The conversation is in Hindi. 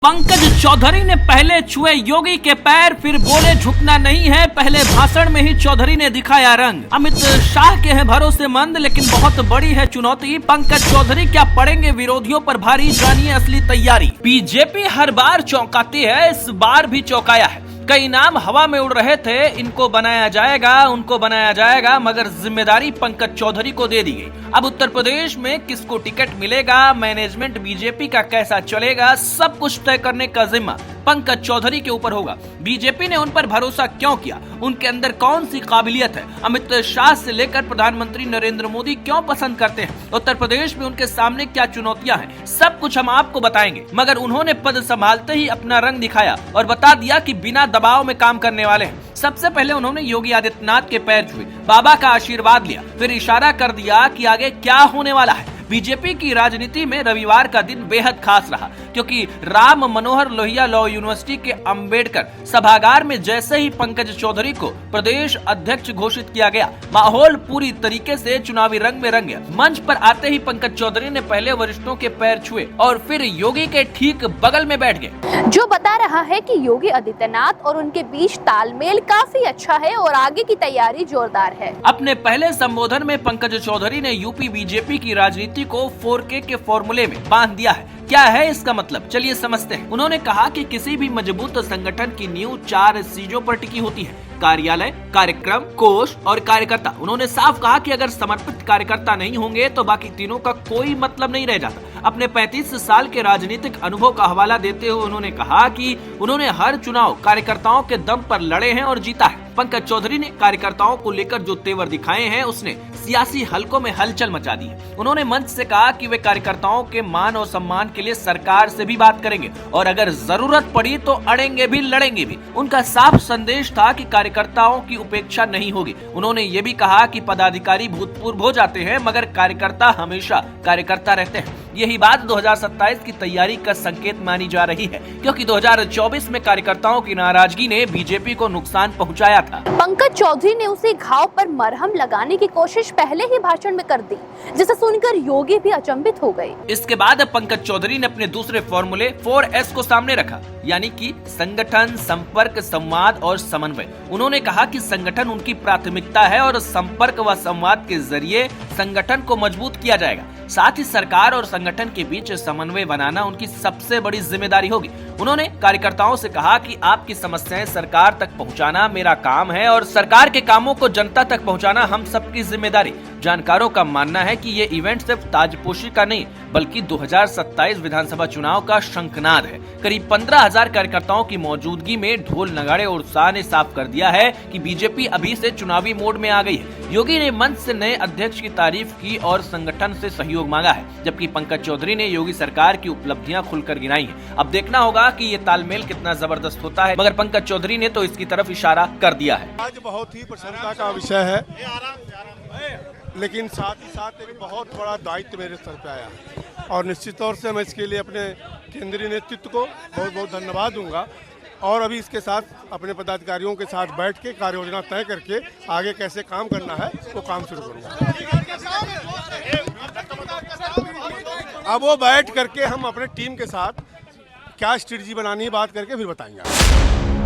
पंकज चौधरी ने पहले छुए योगी के पैर, फिर बोले झुकना नहीं है। पहले भाषण में ही चौधरी ने दिखाया रंग। अमित शाह के हैं भरोसेमंद, लेकिन बहुत बड़ी है चुनौती। पंकज चौधरी क्या पड़ेंगे विरोधियों पर भारी, जानिए असली तैयारी। बीजेपी हर बार चौंकाती है, इस बार भी चौंकाया है। कई नाम हवा में उड़ रहे थे, इनको बनाया जाएगा, उनको बनाया जाएगा, मगर जिम्मेदारी पंकज चौधरी को दे दी गई। अब उत्तर प्रदेश में किसको टिकट मिलेगा, मैनेजमेंट बीजेपी का कैसा चलेगा, सब कुछ तय करने का जिम्मा पंकज चौधरी के ऊपर होगा। बीजेपी ने उन पर भरोसा क्यों किया, उनके अंदर कौन सी काबिलियत है, अमित शाह से लेकर प्रधानमंत्री नरेंद्र मोदी क्यों पसंद करते हैं, उत्तर प्रदेश में उनके सामने क्या चुनौतियां हैं, सब कुछ हम आपको बताएंगे। मगर उन्होंने पद संभालते ही अपना रंग दिखाया और बता दिया कि बिना दबाव में काम करने वाले हैं। सबसे पहले उन्होंने योगी आदित्यनाथ के पैर छुए, बाबा का आशीर्वाद लिया, फिर इशारा कर दिया कि आगे क्या होने वाला है। बीजेपी की राजनीति में रविवार का दिन बेहद खास रहा, क्योंकि राम मनोहर लोहिया लॉ यूनिवर्सिटी के अंबेडकर सभागार में जैसे ही पंकज चौधरी को प्रदेश अध्यक्ष घोषित किया गया, माहौल पूरी तरीके से चुनावी रंग में रंग गया। मंच पर आते ही पंकज चौधरी ने पहले वरिष्ठों के पैर छुए और फिर योगी के ठीक बगल में बैठ गए, जो बता रहा है कि योगी आदित्यनाथ और उनके बीच तालमेल काफी अच्छा है और आगे की तैयारी जोरदार है। अपने पहले संबोधन में पंकज चौधरी ने यूपी बीजेपी की राजनीति को 4K के फॉर्मूले में बांध दिया है। क्या है इसका मतलब, चलिए समझते हैं। उन्होंने कहा कि किसी भी मजबूत संगठन की नींव 4 चीजों पर टिकी होती है: कार्यालय, कार्यक्रम, कोष और कार्यकर्ता। उन्होंने साफ कहा कि अगर समर्पित कार्यकर्ता नहीं होंगे तो बाकी तीनों का कोई मतलब नहीं रह जाता। अपने 35 साल के राजनीतिक अनुभव का हवाला देते हुए उन्होंने कहा कि उन्होंने हर चुनाव कार्यकर्ताओं के दम पर लड़े हैं और जीता है। पंकज चौधरी ने कार्यकर्ताओं को लेकर जो तेवर दिखाए हैं, उसने सियासी हलकों में हलचल मचा दी है। उन्होंने मंच से कहा कि वे कार्यकर्ताओं के मान और सम्मान के लिए सरकार से भी बात करेंगे और अगर जरूरत पड़ी तो अड़ेंगे भी, लड़ेंगे भी। उनका साफ संदेश था कि कार्यकर्ताओं की उपेक्षा नहीं होगी। उन्होंने ये भी कहा कि पदाधिकारी भूतपूर्व हो जाते हैं, मगर कार्यकर्ता हमेशा कार्यकर्ता रहते हैं। यही बात 2027 की तैयारी का संकेत मानी जा रही है, क्योंकि 2024 में कार्यकर्ताओं की नाराजगी ने बीजेपी को नुकसान पहुंचाया था। पंकज चौधरी ने उसे घाव पर मरहम लगाने की कोशिश पहले ही भाषण में कर दी, जिसे सुनकर योगी भी अचंभित हो गए। इसके बाद पंकज चौधरी ने अपने दूसरे फॉर्मूले 4S को सामने रखा, यानी कि संगठन, संपर्क, संवाद और समन्वय। उन्होंने कहा कि संगठन उनकी प्राथमिकता है और संपर्क व संवाद के जरिए संगठन को मजबूत किया जाएगा। साथ ही सरकार और संगठन के बीच समन्वय बनाना उनकी सबसे बड़ी जिम्मेदारी होगी। उन्होंने कार्यकर्ताओं से कहा कि आपकी समस्याएं सरकार तक पहुंचाना मेरा काम है और सरकार के कामों को जनता तक पहुंचाना हम सबकी जिम्मेदारी। जानकारों का मानना है कि ये इवेंट सिर्फ ताजपोशी का नहीं, बल्कि 2027 विधानसभा चुनाव का शंखनाद है। करीब 15,000 कार्यकर्ताओं की मौजूदगी में ढोल, नगाड़े और उत्साह ने साफ कर दिया है कि बीजेपी अभी से चुनावी मोड में आ गई है। योगी ने मंच से नए अध्यक्ष की तारीफ की और संगठन से सहयोग मांगा है, जबकि पंकज चौधरी ने योगी सरकार की उपलब्धियां खुलकर गिनाई हैं। अब देखना होगा कि ये तालमेल कितना जबरदस्त होता है, मगर पंकज चौधरी ने तो इसकी तरफ इशारा कर दिया है। आज बहुत ही प्रसन्नता का विषय है, लेकिन साथ ही साथ एक बहुत बड़ा दायित्व मेरे सर पे आया और निश्चित तौर से मैं इसके लिए अपने केंद्रीय नेतृत्व को बहुत बहुत धन्यवाद दूंगा और अभी इसके साथ अपने पदाधिकारियों के साथ बैठ के कार्य योजना तय करके आगे कैसे काम करना है वो काम शुरू करूंगा। अब वो बैठ करके हम अपने टीम के साथ क्या स्ट्रेटजी बनानी है बात करके फिर बताएंगे।